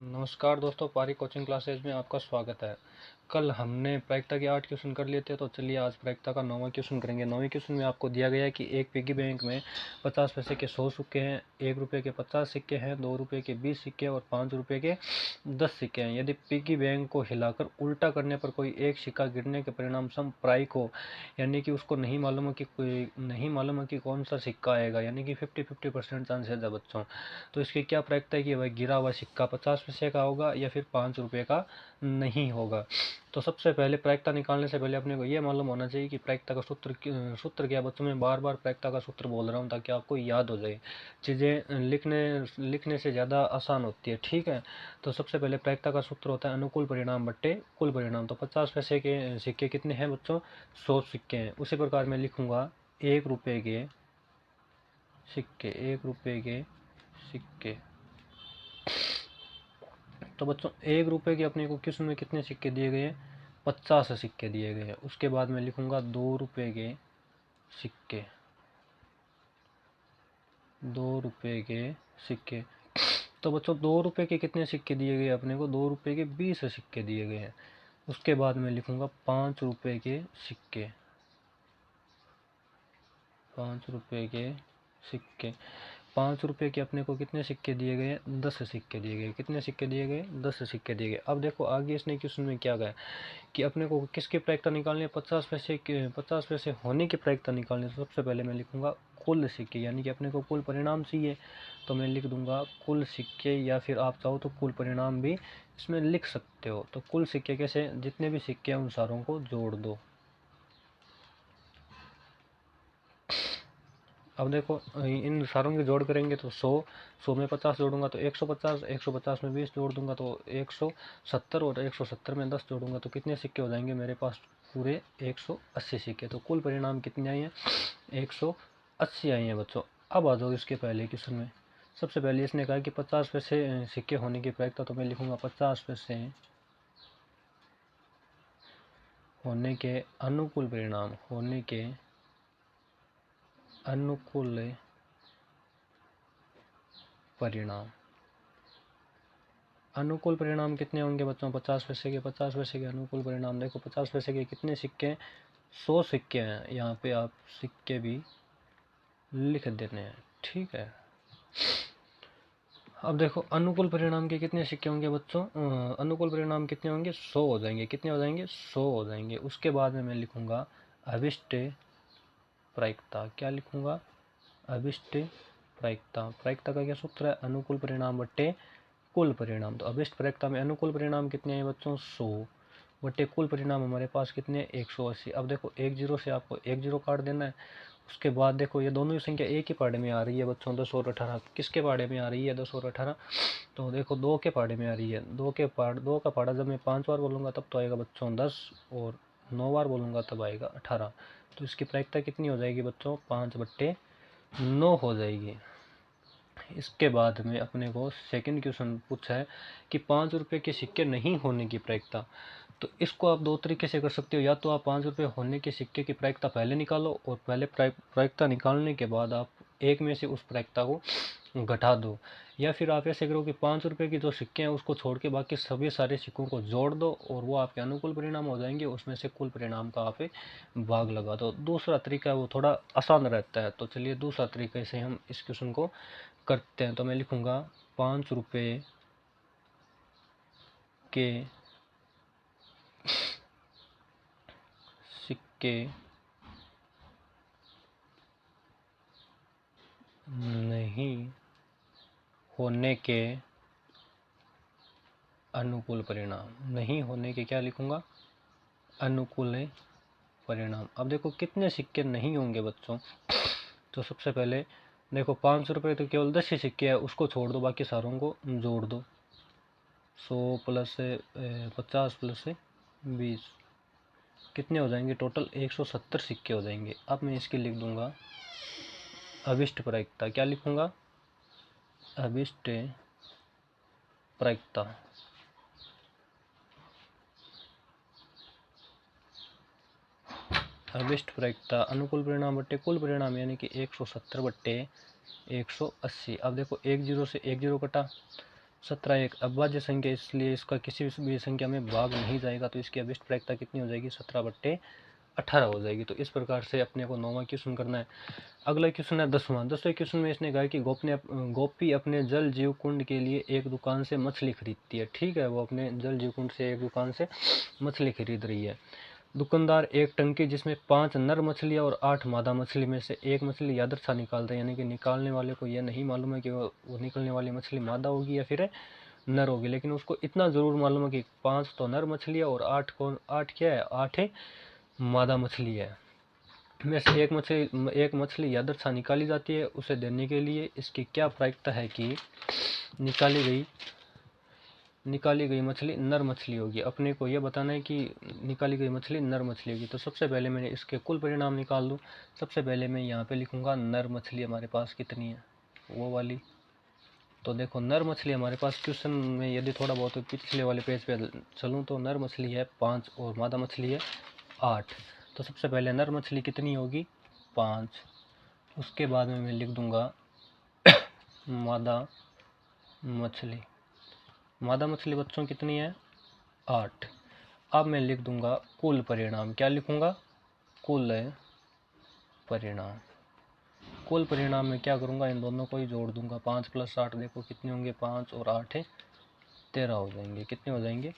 नमस्कार दोस्तों, पारी कोचिंग क्लासेज में आपका स्वागत है। कल हमने प्रायिकता के 8 क्वेश्चन कर लिए थे, तो चलिए आज प्रायिकता का 9वां क्वेश्चन करेंगे। 9वें क्वेश्चन में आपको दिया गया है कि एक पिगी बैंक में 50 पैसे के 100 सिक्के हैं, 1 रुपये के 50 सिक्के हैं, 2 रुपये के 20 सिक्के और 5 रुपये के 10 सिक्के हैं। यदि पिगी बैंक को हिलाकर उल्टा करने पर कोई एक सिक्का गिरने के परिणाम समप्रायिक हो, यानी कि उसको नहीं मालूम है कि कौन सा सिक्का आएगा, यानी कि 50-50% चांसेस है बच्चों। तो इसकी क्या प्रायिकता है कि वह गिरा हुआ सिक्का 50 पैसे का होगा या फिर 5 रुपये का नहीं होगा। तो सबसे पहले प्रायिकता निकालने से पहले अपने को यह मालूम होना चाहिए कि प्रायिकता का सूत्र क्या। बच्चों में बार बार प्रायिकता का सूत्र बोल रहा हूँ ताकि आपको याद हो जाए, चीज़ें लिखने से ज़्यादा आसान होती है। ठीक है, तो सबसे पहले प्रायिकता का सूत्र होता है अनुकूल परिणाम बट्टे कुल परिणाम। तो 50 पैसे के सिक्के कितने हैं बच्चों? 100 सिक्के हैं। उसी प्रकार मैं लिखूंगा 1 रुपये के सिक्के, 1 रुपये के सिक्के। तो बच्चों 1 रुपये के अपने को क्वेश्चन में कितने सिक्के दिए गए हैं? 50 सिक्के दिए गए हैं। उसके बाद मैं लिखूंगा 2 रुपये के सिक्के, 2 रुपये के सिक्के। तो बच्चों 2 रुपये के कितने सिक्के दिए गए अपने को? 2 रुपये के 20 सिक्के दिए गए हैं। उसके बाद मैं लिखूंगा 5 रुपये के सिक्के, 5 रुपये के सिक्के। 5 रुपये के अपने को कितने सिक्के दिए गए? 10 सिक्के दिए गए। कितने सिक्के दिए गए? 10 सिक्के दिए गए। अब देखो आगे इसने क्वेश्चन में क्या कहा कि अपने को किसकी प्रायिकता निकालनी है? 50 पैसे होने की प्रायिकता निकालनी है। तो सबसे पहले मैं लिखूंगा कुल सिक्के, यानी कि अपने को कुल परिणाम चाहिए, तो मैं लिख दूंगा कुल सिक्के, या फिर आप चाहो तो कुल परिणाम भी इसमें लिख सकते हो। तो कुल सिक्के कैसे? जितने भी सिक्के हैं उन सारों को जोड़ दो। अब देखो इन सारों की जोड़ करेंगे तो 100 में 50 जोड़ूंगा तो 150, 150 में 20 जोड़ दूंगा तो 170, और 170 में 10 जोड़ूंगा तो कितने सिक्के हो जाएंगे मेरे पास? पूरे 180 सिक्के। तो कुल परिणाम कितने आए हैं? 180 आए हैं बच्चों। अब आ जाओ इसके पहले क्वेश्चन में। सबसे पहले इसने कहा कि 50 पैसे सिक्के होने की प्रायिकता, तो मैं लिखूंगा 50 पैसे होने के अनुकूल परिणाम, होने के अनुकूल परिणाम। अनुकूल परिणाम कितने होंगे बच्चों? 50 पैसे के। 50 पैसे के अनुकूल परिणाम देखो, 50 पैसे के कितने सिक्के हैं? 100 सिक्के हैं। यहाँ पे आप सिक्के भी लिख देने हैं। ठीक है, अब देखो अनुकूल परिणाम के कितने सिक्के होंगे बच्चों? अनुकूल परिणाम कितने होंगे? 100 हो जाएंगे। कितने हो जाएंगे? 100 हो जाएंगे। उसके बाद में मैं लिखूंगा अभिष्ट प्रायिकता। क्या लिखूंगा? अभिष्ट प्रायिकता। प्रायिकता का क्या सूत्र है? अनुकूल परिणाम बट्टे कुल परिणाम। तो अभिष्ट प्रायिकता में अनुकूल परिणाम कितने हैं बच्चों? 100 बटे कुल परिणाम हमारे पास कितने? 180। अब देखो 1 जीरो से आपको 1 जीरो काट देना है। उसके बाद देखो ये दोनों ही संख्या एक ही पाड़े में आ रही है बच्चों, 10 और 18। किसके पाड़े में आ रही है? 10 और 18। तो देखो 2 के पाड़े में आ रही है। 2 का पाड़ा जब मैं 5 बार बोलूँगा तब तो आएगा बच्चों 10, और 9 बार बोलूँगा तब आएगा 18। तो इसकी प्रायिकता कितनी हो जाएगी बच्चों? 5/9 हो जाएगी। इसके बाद में अपने को सेकंड क्वेश्चन पूछा है कि 5 रुपये के सिक्के नहीं होने की प्रायिकता। तो इसको आप 2 तरीके से कर सकते हो। या तो आप 5 रुपये होने के सिक्के की प्रायिकता पहले निकालो, और पहले प्रायिकता निकालने के बाद आप एक में से उस प्रायिकता को घटा दो। या फिर आप ऐसे करो कि 5 रुपये की जो सिक्के हैं उसको छोड़ के बाकी सभी सारे सिक्कों को जोड़ दो, और वो आपके अनुकूल परिणाम हो जाएंगे। उसमें से कुल परिणाम का आप भाग लगा दो। दूसरा तरीका है वो थोड़ा आसान रहता है। तो चलिए दूसरा तरीके से हम इस क्वेश्चन को करते हैं। तो मैं लिखूंगा 5 रुपये के सिक्के नहीं होने के अनुकूल परिणाम। नहीं होने के क्या लिखूंगा? अनुकूल परिणाम। अब देखो कितने सिक्के नहीं होंगे बच्चों? तो सबसे पहले देखो 5 रुपये तो केवल 10 ही सिक्के हैं, उसको छोड़ दो, बाकी सारों को जोड़ दो। 100 प्लस 50 प्लस 20 कितने हो जाएंगे? टोटल 170 सिक्के हो जाएंगे। अब मैं इसकी लिख दूंगा अभिष्ट प्रायिकता। क्या लिखूंगा? अभिष्ट प्रायिकता। अभिष्ट प्रायिकता अनुकूल परिणाम बट्टे कुल परिणाम, यानी कि 170 बट्टे 180। अब देखो 1 जीरो से 1 जीरो कटा, 17 एक अभाज्य संख्या, इसलिए इसका किसी भी संख्या में भाग नहीं जाएगा, तो इसकी अभिष्ट प्रायिकता कितनी हो जाएगी? 17/18 हो जाएगी। तो इस प्रकार से अपने को 9वां क्वेश्चन करना है। अगला क्वेश्चन है 10वें क्वेश्चन में इसने कहा कि गोपी अपने जल जीव कुंड के लिए एक दुकान से मछली खरीदती है। ठीक है, वो अपने जल जीव कुंड से एक दुकान से मछली खरीद रही है। दुकानदार एक टंकी जिसमें 5 नर मछलियां और 8 मादा मछली में से एक मछली यादृच्छा निकालता है, यानी कि निकालने वाले को यह नहीं मालूम है कि वो निकलने वाली मछली मादा होगी या फिर नर होगी, लेकिन उसको इतना जरूर मालूम है कि 5 तो नर मछलियां और 8 क्या है? 8 मादा मछली है। में से एक मछली यादृच्छा निकाली जाती है। उसे देने के लिए इसकी क्या प्रायिकता है कि निकाली गई मछली नर मछली होगी। अपने को यह बताना है कि निकाली गई मछली नर मछली होगी। तो सबसे पहले मैंने इसके कुल परिणाम निकाल दूं। सबसे पहले मैं यहाँ पे लिखूंगा नर मछली हमारे पास कितनी है, वो वाली। तो देखो नर मछली हमारे पास क्वेश्चन में, यदि थोड़ा बहुत पिछले वाले पेज पे चलूँ तो नर मछली है 5 और मादा मछली है 8। तो सबसे पहले नर मछली कितनी होगी? 5। उसके बाद में मैं लिख दूंगा मादा मछली। मादा मछली बच्चों कितनी है? 8। अब मैं लिख दूंगा कुल परिणाम। क्या लिखूंगा? कुल परिणाम। कुल परिणाम में क्या करूंगा? इन दोनों को ही जोड़ दूंगा। 5 + 8 देखो कितने होंगे? 5 और 8 13 हो जाएंगे। कितने हो जाएंगे?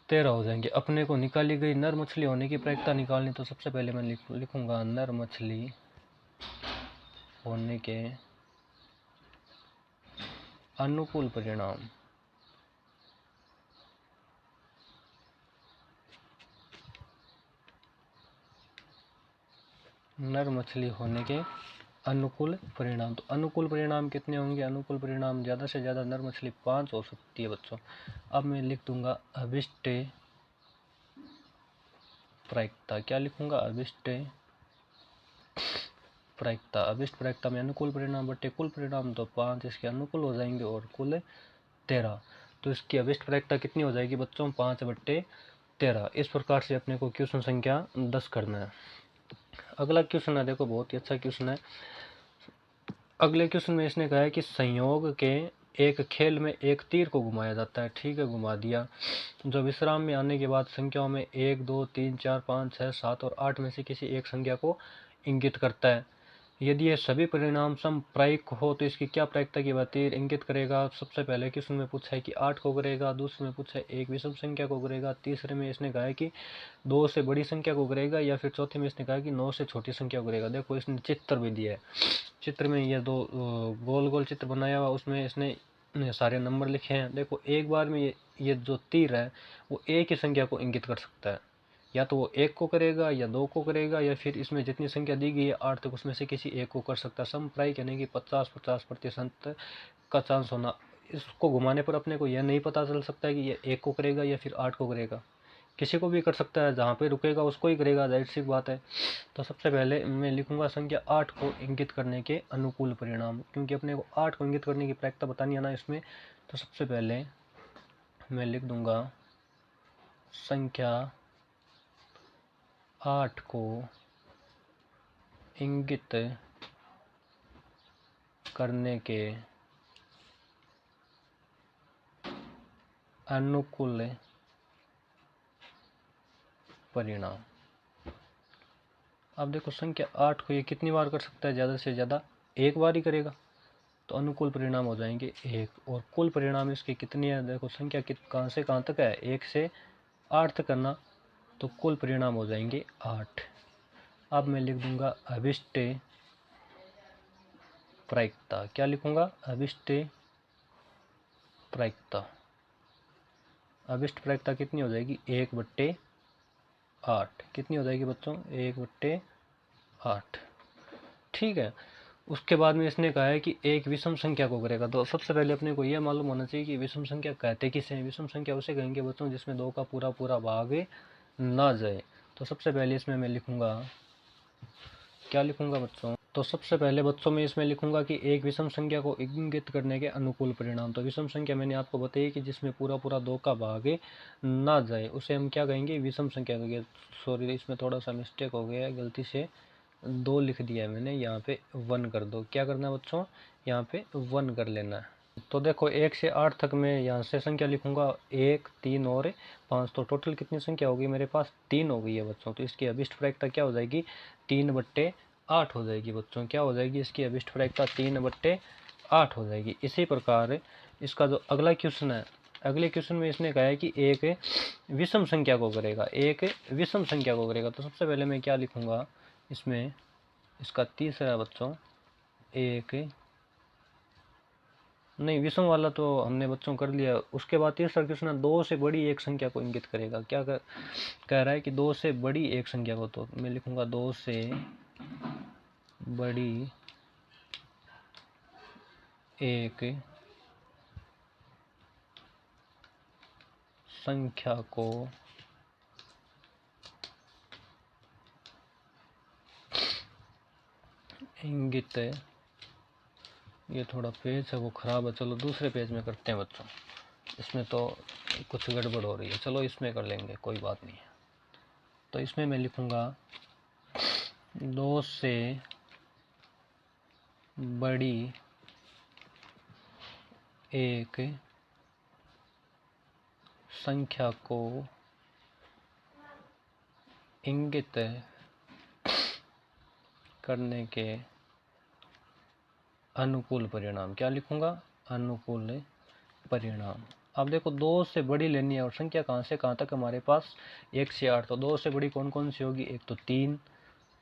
13 हो जाएंगे। अपने को निकाली गई नर मछली होने की प्रायिकता निकालनी, तो सबसे पहले मैं लिखूंगा नर मछली होने के अनुकूल परिणाम। नर मछली होने के अनुकूल परिणाम। तो अनुकूल परिणाम कितने होंगे? अनुकूल परिणाम ज़्यादा से ज़्यादा नर मछली 5 हो सकती है बच्चों। अब मैं लिख दूंगा अभिष्ट प्रायिकता। क्या लिखूंगा? अभिष्ट प्रायिकता। अभिष्ट प्रायिकता में अनुकूल परिणाम बटे कुल परिणाम, तो 5 इसके अनुकूल हो जाएंगे और कुल 13। तो इसकी अभिष्ट प्रायिकता कितनी हो जाएगी बच्चों? 5/13। इस प्रकार से अपने को क्वेश्चन संख्या 10 करना है। अगला क्वेश्चन है, देखो बहुत ही अच्छा क्वेश्चन है। अगले क्वेश्चन में इसने कहा है कि संयोग के एक खेल में एक तीर को घुमाया जाता है। ठीक है, घुमा दिया, जो विश्राम में आने के बाद संख्याओं में 1, 2, 3, 4, 5, 6, 7 और 8 में से किसी एक संख्या को इंगित करता है। यदि ये सभी परिणाम समप्रायिक हो तो इसकी क्या प्रायिकता की वह तीर इंगित करेगा? सबसे पहले क्वेश्चन में पूछा है कि 8 को करेगा, दूसरे में पूछा है एक विषम संख्या को करेगा, तीसरे में इसने कहा है कि 2 से बड़ी संख्या को करेगा, या फिर चौथे में इसने कहा कि 9 से छोटी संख्या को करेगा। देखो इसने चित्र भी दिया है। चित्र में ये 2 गोल गोल चित्र बनाया हुआ, उसमें इसने सारे नंबर लिखे हैं। देखो एक बार में ये जो तीर है वो एक ही संख्या को इंगित कर सकता है। या तो वो 1 को करेगा, या 2 को करेगा, या फिर इसमें जितनी संख्या दी गई है 8 तक, उसमें से किसी एक को कर सकता है। समप्रायिक यानी कि 50-50% का चांस होना। इसको घुमाने पर अपने को यह नहीं पता चल सकता है कि ये 1 को करेगा या फिर 8 को करेगा। किसी को भी कर सकता है, जहाँ पे रुकेगा उसको ही करेगा, जाहिर सी बात है। तो सबसे पहले मैं लिखूंगा संख्या 8 को इंगित करने के अनुकूल परिणाम, क्योंकि अपने को 8 को इंगित करने की प्रायिकता बतानी है ना इसमें। तो सबसे पहले मैं लिख दूंगा संख्या 8 को इंगित करने के अनुकूल परिणाम। अब देखो संख्या 8 को ये कितनी बार कर सकता है? ज़्यादा से ज़्यादा एक बार ही करेगा, तो अनुकूल परिणाम हो जाएंगे 1। और कुल परिणाम इसके कितनी है? देखो संख्या कहाँ से कहाँ तक है? 1 से 8 तक करना, तो कुल परिणाम हो जाएंगे 8। अब मैं लिख दूंगा अभिष्ट प्रायिकता। क्या लिखूंगा? अभिष्ट प्रायिकता। अभिष्ट प्रायिकता कितनी हो जाएगी? 1/8। कितनी हो जाएगी बच्चों? 1/8। ठीक है। उसके बाद में इसने कहा है कि एक विषम संख्या को करेगा। तो सबसे पहले अपने को यह मालूम होना चाहिए कि विषम संख्या कहते किसे हैं। विषम संख्या उसे कहेंगे बच्चों जिसमें 2 का पूरा पूरा भाग ना जाए। तो सबसे पहले इसमें मैं लिखूंगा, क्या लिखूंगा बच्चों? तो सबसे पहले बच्चों में इसमें लिखूंगा कि एक विषम संख्या को इंगित करने के अनुकूल परिणाम। तो विषम संख्या मैंने आपको बताई कि जिसमें पूरा पूरा 2 का भाग ना जाए उसे हम क्या कहेंगे? विषम संख्या कहेंगे। सॉरी, इसमें थोड़ा सा मिस्टेक हो गया है, गलती से 2 लिख दिया है मैंने, यहाँ पे 1 कर दो। क्या करना है बच्चों? यहाँ पे 1 कर लेना है। तो देखो 1 से 8 तक मैं यहाँ से संख्या लिखूंगा 1, 3 और 5। तो टोटल कितनी संख्या होगी मेरे पास? 3 हो गई है बच्चों। तो इसकी अभिष्ट प्रायिकता क्या हो जाएगी? 3/8 हो जाएगी बच्चों। क्या हो जाएगी इसकी अभिष्ट प्रायिकता? 3/8 हो जाएगी। इसी प्रकार इसका जो अगला क्वेश्चन है, अगले क्वेश्चन में इसने कहा है कि एक विषम संख्या को करेगा, एक विषम संख्या को करेगा। तो सबसे पहले मैं क्या लिखूंगा इसमें? इसका तीसरा बच्चों एक नहीं, विषम वाला तो हमने बच्चों कर लिया। उसके बाद तीसरा क्वेश्चन है 2 से बड़ी एक संख्या को इंगित करेगा। क्या कह रहा है कि 2 से बड़ी एक संख्या को। तो मैं लिखूंगा 2 से बड़ी एक संख्या को इंगित, ये थोड़ा पेज है वो खराब है, चलो दूसरे पेज में करते हैं बच्चों। इसमें तो कुछ गड़बड़ हो रही है, चलो इसमें कर लेंगे, कोई बात नहीं है। तो इसमें मैं लिखूंगा 2 से बड़ी एक संख्या को इंगित करने के अनुकूल परिणाम। क्या लिखूंगा? अनुकूल परिणाम। अब देखो 2 से बड़ी लेनी है और संख्या कहाँ से कहाँ तक हमारे पास? 1 से 8। तो 2 से बड़ी कौन कौन सी होगी? एक तो 3,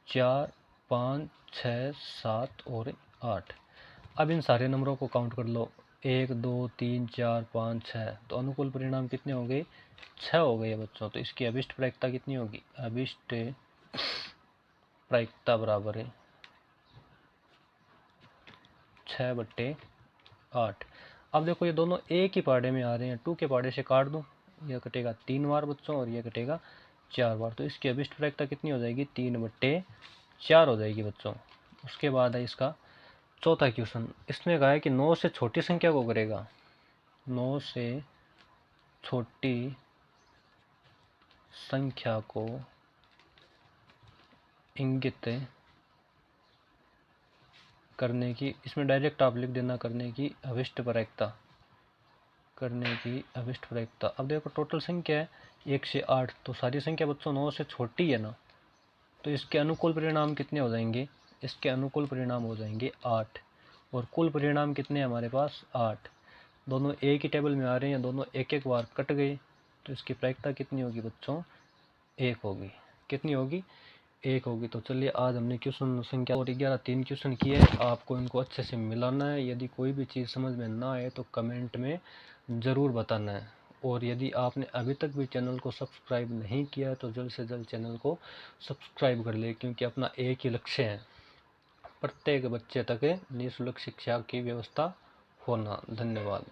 4, 5, 6, 7 और 8। अब इन सारे नंबरों को काउंट कर लो, 1, 2, 3, 4, 5, 6। तो अनुकूल परिणाम कितने हो गए? 6 हो गए बच्चों। तो इसकी अभिष्ट प्रायिकता कितनी होगी? अभिष्ट प्रायिकता बराबर है 6/8। अब देखो ये दोनों एक ही पाड़े में आ रहे हैं, 2 के पाड़े से काट दूं, यह कटेगा 3 बार बच्चों और यह कटेगा 4 बार। तो इसकी अभिष्ट प्रायिकता कितनी हो जाएगी? 3/4 हो जाएगी बच्चों। उसके बाद है इसका चौथा क्वेश्चन। इसमें कहा है कि 9 से छोटी संख्या को करेगा, 9 से छोटी संख्या को इंगित करने की, इसमें डायरेक्ट आप लिख देना करने की अभिष्ट प्रायिकता, करने की अभिष्ट प्रायिकता। अब देखो टोटल संख्या है 1 से 8। तो सारी संख्या बच्चों 9 से छोटी है ना, तो इसके अनुकूल परिणाम कितने हो जाएंगे? इसके अनुकूल परिणाम हो जाएंगे 8। और कुल परिणाम कितने हैं हमारे पास? 8। दोनों एक ही टेबल में आ रहे हैं, दोनों एक एक बार कट गए। तो इसकी प्रायिकता कितनी होगी बच्चों? 1 होगी। कितनी होगी? 1 होगी। तो चलिए आज हमने क्वेश्चन संख्या और 11 3 क्वेश्चन किए। आपको इनको अच्छे से मिलाना है। यदि कोई भी चीज़ समझ में ना आए तो कमेंट में ज़रूर बताना है। और यदि आपने अभी तक भी चैनल को सब्सक्राइब नहीं किया है तो जल्द से जल्द चैनल को सब्सक्राइब कर ले, क्योंकि अपना एक ही लक्ष्य है, प्रत्येक बच्चे तक निःशुल्क शिक्षा की व्यवस्था होना। धन्यवाद।